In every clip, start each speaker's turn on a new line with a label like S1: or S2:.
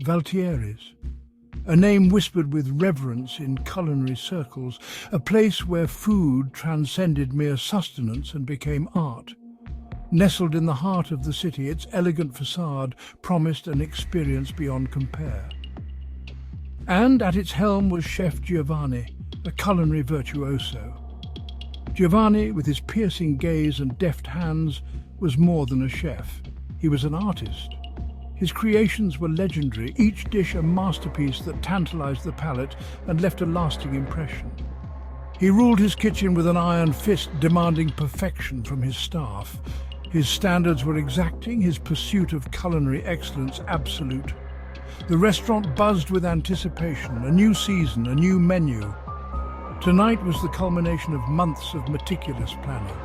S1: Valtieres, a name whispered with reverence in culinary circles, a place where food transcended mere sustenance and became art. Nestled in the heart of the city, its elegant facade promised an experience beyond compare. And at its helm was Chef Giovanni, a culinary virtuoso. Giovanni, with his piercing gaze and deft hands, was more than a chef. He was an artist. His creations were legendary, each dish a masterpiece that tantalized the palate and left a lasting impression. He ruled his kitchen with an iron fist, demanding perfection from his staff. His standards were exacting, his pursuit of culinary excellence absolute. The restaurant buzzed with anticipation, a new season, a new menu. Tonight was the culmination of months of meticulous planning.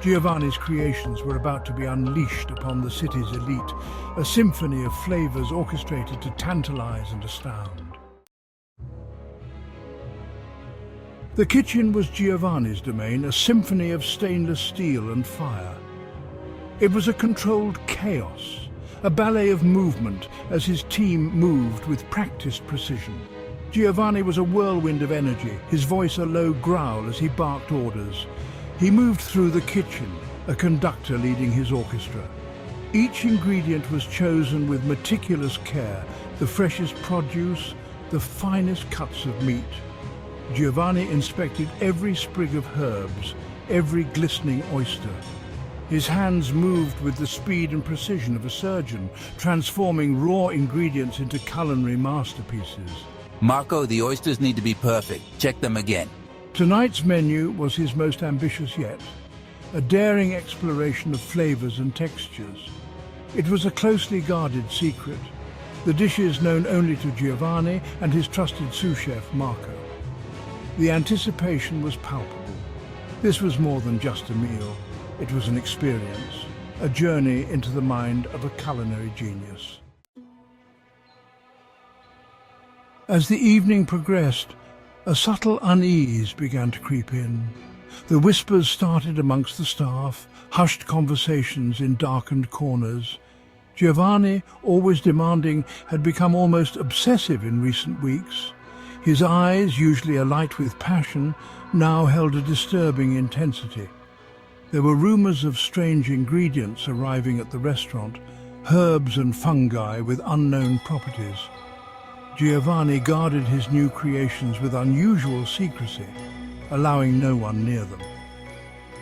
S1: Giovanni's creations were about to be unleashed upon the city's elite, a symphony of flavors orchestrated to tantalize and astound. The kitchen was Giovanni's domain, a symphony of stainless steel and fire. It was a controlled chaos, a ballet of movement as his team moved with practiced precision. Giovanni was a whirlwind of energy, his voice a low growl as he barked orders. He moved through the kitchen, a conductor leading his orchestra. Each ingredient was chosen with meticulous care, the freshest produce, the finest cuts of meat. Giovanni inspected every sprig of herbs, every glistening oyster. His hands moved with the speed and precision of a surgeon, transforming raw ingredients into culinary masterpieces.
S2: Marco, the oysters need to be perfect. Check them again.
S1: Tonight's menu was his most ambitious yet, a daring exploration of flavors and textures. It was a closely guarded secret, the dishes known only to Giovanni and his trusted sous chef, Marco. The anticipation was palpable. This was more than just a meal. It was an experience, a journey into the mind of a culinary genius. As the evening progressed, a subtle unease began to creep in. The whispers started amongst the staff, hushed conversations in darkened corners. Giovanni, always demanding, had become almost obsessive in recent weeks. His eyes, usually alight with passion, now held a disturbing intensity. There were rumors of strange ingredients arriving at the restaurant, herbs and fungi with unknown properties. Giovanni guarded his new creations with unusual secrecy, allowing no one near them.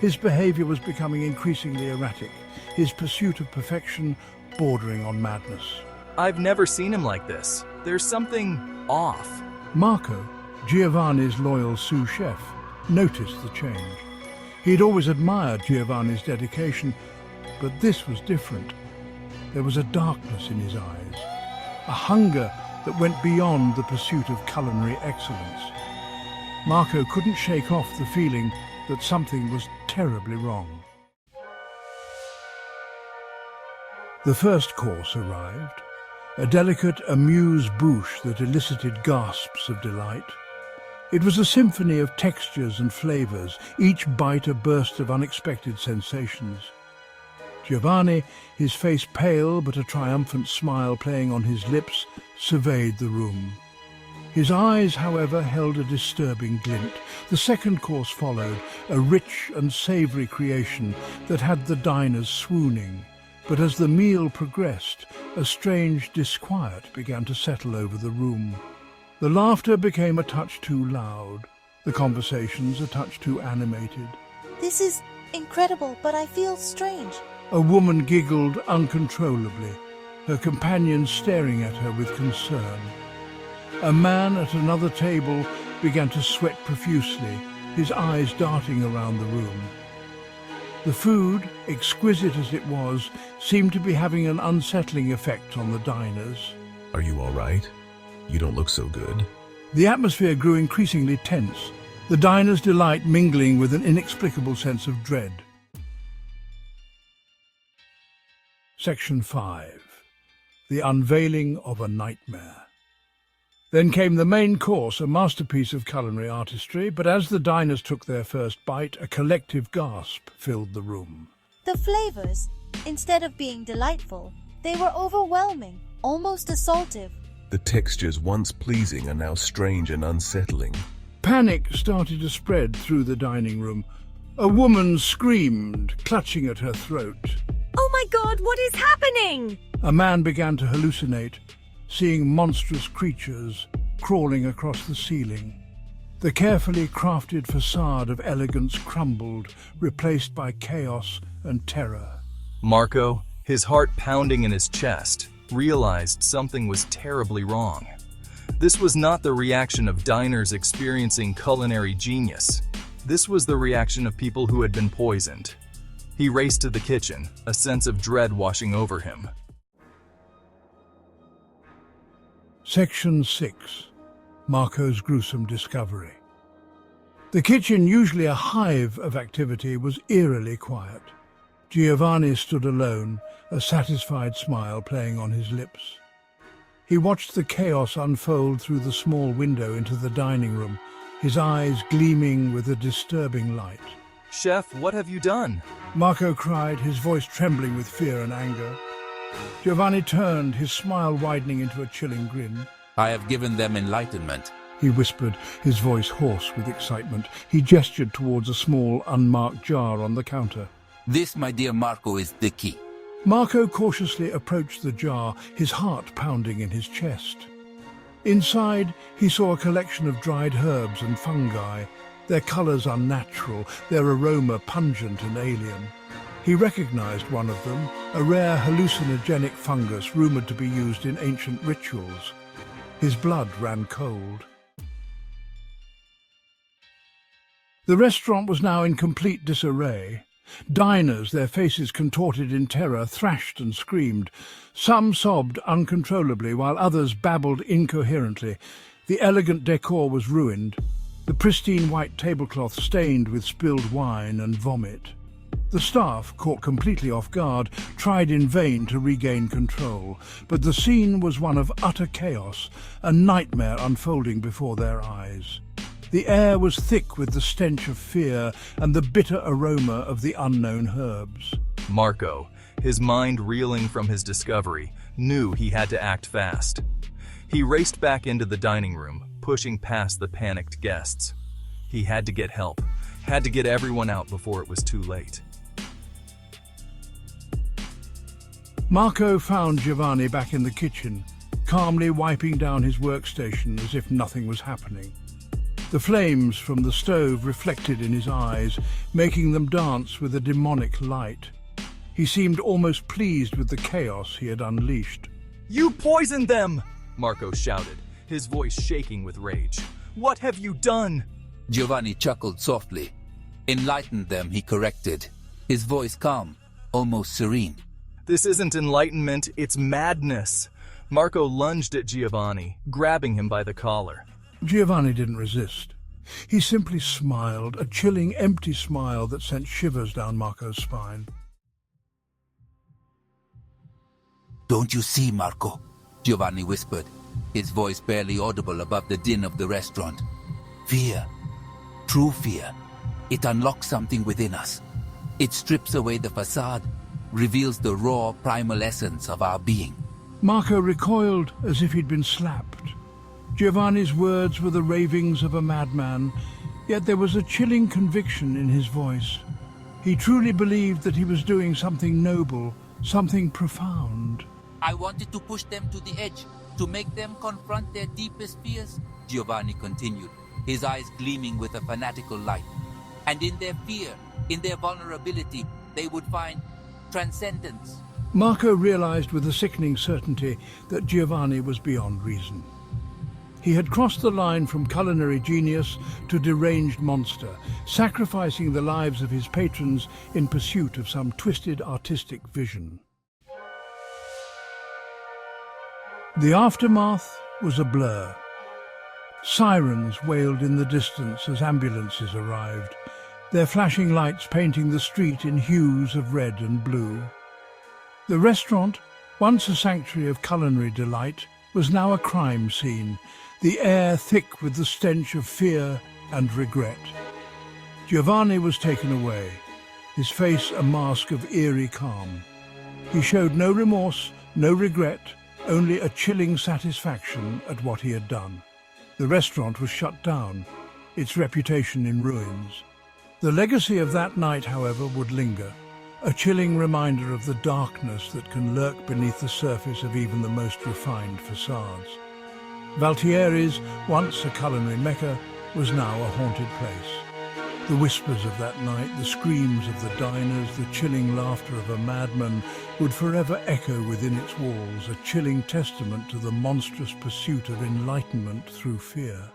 S1: His behavior was becoming increasingly erratic, his pursuit of perfection bordering on madness.
S3: I've never seen him like this. There's something off.
S1: Marco, Giovanni's loyal sous chef, noticed the change. He had always admired Giovanni's dedication, but this was different. There was a darkness in his eyes, a hunger that went beyond the pursuit of culinary excellence. Marco couldn't shake off the feeling that something was terribly wrong. The first course arrived, a delicate amuse-bouche that elicited gasps of delight. It was a symphony of textures and flavors, each bite a burst of unexpected sensations. Giovanni, his face pale but a triumphant smile playing on his lips, surveyed the room. His eyes, however, held a disturbing glint. The second course followed, a rich and savory creation that had the diners swooning. But as the meal progressed, a strange disquiet began to settle over the room. The laughter became a touch too loud, the conversations a touch too animated.
S4: This is incredible, but I feel strange.
S1: A woman giggled uncontrollably, her companions staring at her with concern. A man at another table began to sweat profusely, his eyes darting around the room. The food, exquisite as it was, seemed to be having an unsettling effect on the diners.
S5: Are you all right? You don't look so good.
S1: The atmosphere grew increasingly tense, the diners' delight mingling with an inexplicable sense of dread. Section 5. The Unveiling of a Nightmare. Then came the main course, a masterpiece of culinary artistry, but as the diners took their first bite, a collective gasp filled the room.
S4: The flavors, instead of being delightful, they were overwhelming, almost assaultive.
S5: The textures once pleasing are now strange and unsettling.
S1: Panic started to spread through the dining room. A woman screamed, clutching at her throat.
S6: Oh my God, what is happening?
S1: A man began to hallucinate, seeing monstrous creatures crawling across the ceiling. The carefully crafted facade of elegance crumbled, replaced by chaos and terror.
S3: Marco, his heart pounding in his chest, realized something was terribly wrong. This was not the reaction of diners experiencing culinary genius. This was the reaction of people who had been poisoned. He raced to the kitchen, a sense of dread washing over him.
S1: Section 6. Marco's gruesome discovery. The kitchen, usually a hive of activity, was eerily quiet. Giovanni stood alone, a satisfied smile playing on his lips. He watched the chaos unfold through the small window into the dining room, his eyes gleaming with a disturbing light.
S3: Chef, what have you done?
S1: Marco cried, his voice trembling with fear and anger. Giovanni turned, his smile widening into a chilling grin.
S2: I have given them enlightenment.
S1: He whispered, his voice hoarse with excitement. He gestured towards a small, unmarked jar on the counter.
S2: This, my dear Marco, is the key.
S1: Marco cautiously approached the jar, his heart pounding in his chest. Inside, he saw a collection of dried herbs and fungi, their colors unnatural, their aroma pungent and alien. He recognized one of them, a rare hallucinogenic fungus rumored to be used in ancient rituals. His blood ran cold. The restaurant was now in complete disarray. Diners, their faces contorted in terror, thrashed and screamed. Some sobbed uncontrollably, while others babbled incoherently. The elegant decor was ruined, the pristine white tablecloth stained with spilled wine and vomit. The staff, caught completely off guard, tried in vain to regain control, but the scene was one of utter chaos, a nightmare unfolding before their eyes. The air was thick with the stench of fear and the bitter aroma of the unknown herbs.
S3: Marco, his mind reeling from his discovery, knew he had to act fast. He raced back into the dining room, pushing past the panicked guests. He had to get help, had to get everyone out before it was too late.
S1: Marco found Giovanni back in the kitchen, calmly wiping down his workstation as if nothing was happening. The flames from the stove reflected in his eyes, making them dance with a demonic light. He seemed almost pleased with the chaos he had unleashed.
S3: You poisoned them! Marco shouted, his voice shaking with rage. What have you done?
S2: Giovanni chuckled softly. Enlightened them, he corrected, his voice calm, almost serene.
S3: This isn't enlightenment, it's madness. Marco lunged at Giovanni, grabbing him by the collar.
S1: Giovanni didn't resist. He simply smiled, a chilling, empty smile that sent shivers down Marco's spine.
S2: Don't you see, Marco? Giovanni whispered, his voice barely audible above the din of the restaurant. Fear. True fear. It unlocks something within us. It strips away the facade, reveals the raw, primal essence of our being.
S1: Marco recoiled as if he'd been slapped. Giovanni's words were the ravings of a madman, yet there was a chilling conviction in his voice. He truly believed that he was doing something noble, something profound.
S2: I wanted to push them to the edge, to make them confront their deepest fears, Giovanni continued, his eyes gleaming with a fanatical light. And in their fear, in their vulnerability, they would find transcendence.
S1: Marco realized with a sickening certainty that Giovanni was beyond reason. He had crossed the line from culinary genius to deranged monster, sacrificing the lives of his patrons in pursuit of some twisted artistic vision. The aftermath was a blur. Sirens wailed in the distance as ambulances arrived, their flashing lights painting the street in hues of red and blue. The restaurant, once a sanctuary of culinary delight, was now a crime scene, the air thick with the stench of fear and regret. Giovanni was taken away, his face a mask of eerie calm. He showed no remorse, no regret, only a chilling satisfaction at what he had done. The restaurant was shut down, its reputation in ruins. The legacy of that night, however, would linger, a chilling reminder of the darkness that can lurk beneath the surface of even the most refined facades. Valtieri's, once a culinary mecca, was now a haunted place. The whispers of that night, the screams of the diners, the chilling laughter of a madman would forever echo within its walls, a chilling testament to the monstrous pursuit of enlightenment through fear.